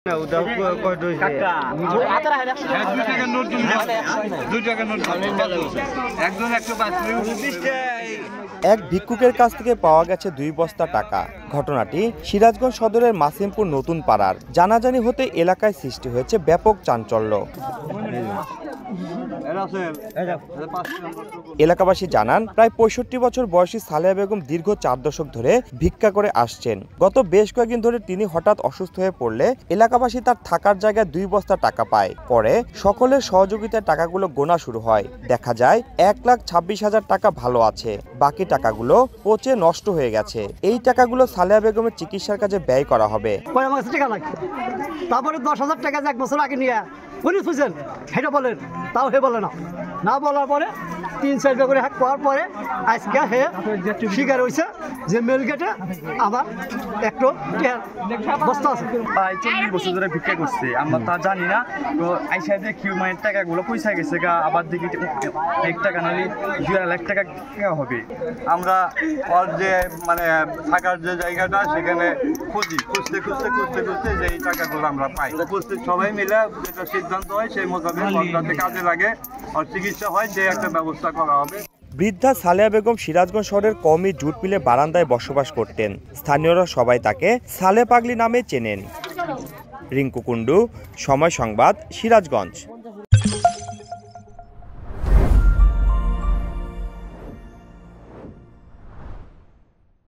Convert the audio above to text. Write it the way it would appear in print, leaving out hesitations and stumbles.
এক ভিক্ষুকের কাছ থেকে পাওয়া গেছে 2 বস্তা টাকা। ঘটনাটি সিরাজগঞ্জ সদরের মাসিমপুর নতুন পাড়ার। জানাজানি হতে এলাকায় সৃষ্টি হয়েছে ব্যাপক চাঞ্চল্য। এলাকাবাসী জানান, প্রায় 65 বছর বয়সী সালেহা বেগম দীর্ঘ 4 দশক ধরে ভিক্ষা করে আসছেন। গত বেশ কয়েকদিন ধরে তিনি হঠাৎ অসুস্থ হয়ে পড়লে এলাকাবাসী তার থাকার জায়গায় 2 বস্তা টাকা পায়। পরে সকলের সহযোগিতায় টাকাগুলো গোনা শুরু হয়। দেখা যায় 1,26,000 টাকা ভালো আছে, বাকি টাকাগুলো পচে নষ্ট হয়ে গেছে। এই টাকাগুলো সালেহা বেগমের চিকিৎসার কাজে ব্যয় করা হবে। তারপরে 10,000 টাকা 1 বছর আগে নিয়ে পুলিশ বুঝেন সেটা বলেন, তাও হে বলে না বলার পরে 3-4 বার করে হাত পাওয়ার পরে আজকে হে স্বীকার হয়েছে যে মেল গেটে আমার একটু বস্তা আছে। 40 বছর ধরে ভিক্ষা করছে, আমরা তা জানি না। তো আইসা দেখি মানে টাকাগুলো পয়সা গেছে গা, আবার দেখি 1 টাকা নালি 2 লাখ টাকা হবে। আমরা ওর যে মানে থাকার যে জায়গাটা সেখানে খুঁজতে যে এই টাকাগুলো আমরা পাই। উপস্থিত সবাই মিলে যেটা সিদ্ধান্ত হয় সেই মোতাবেক যাতে কাজে লাগে আর চিকিৎসা হয় যে একটা ব্যবস্থা করা হবে। বৃদ্ধা সালেহা বেগম সিরাজগঞ্জ শহরের কওমি জুট মিলে বারান্দায় বসবাস করতেন। স্থানীয়রা সবাই তাকে সালে পাগলি নামে চেনেন। রিঙ্কু কুন্ডু, সময় সংবাদ, সিরাজগঞ্জ।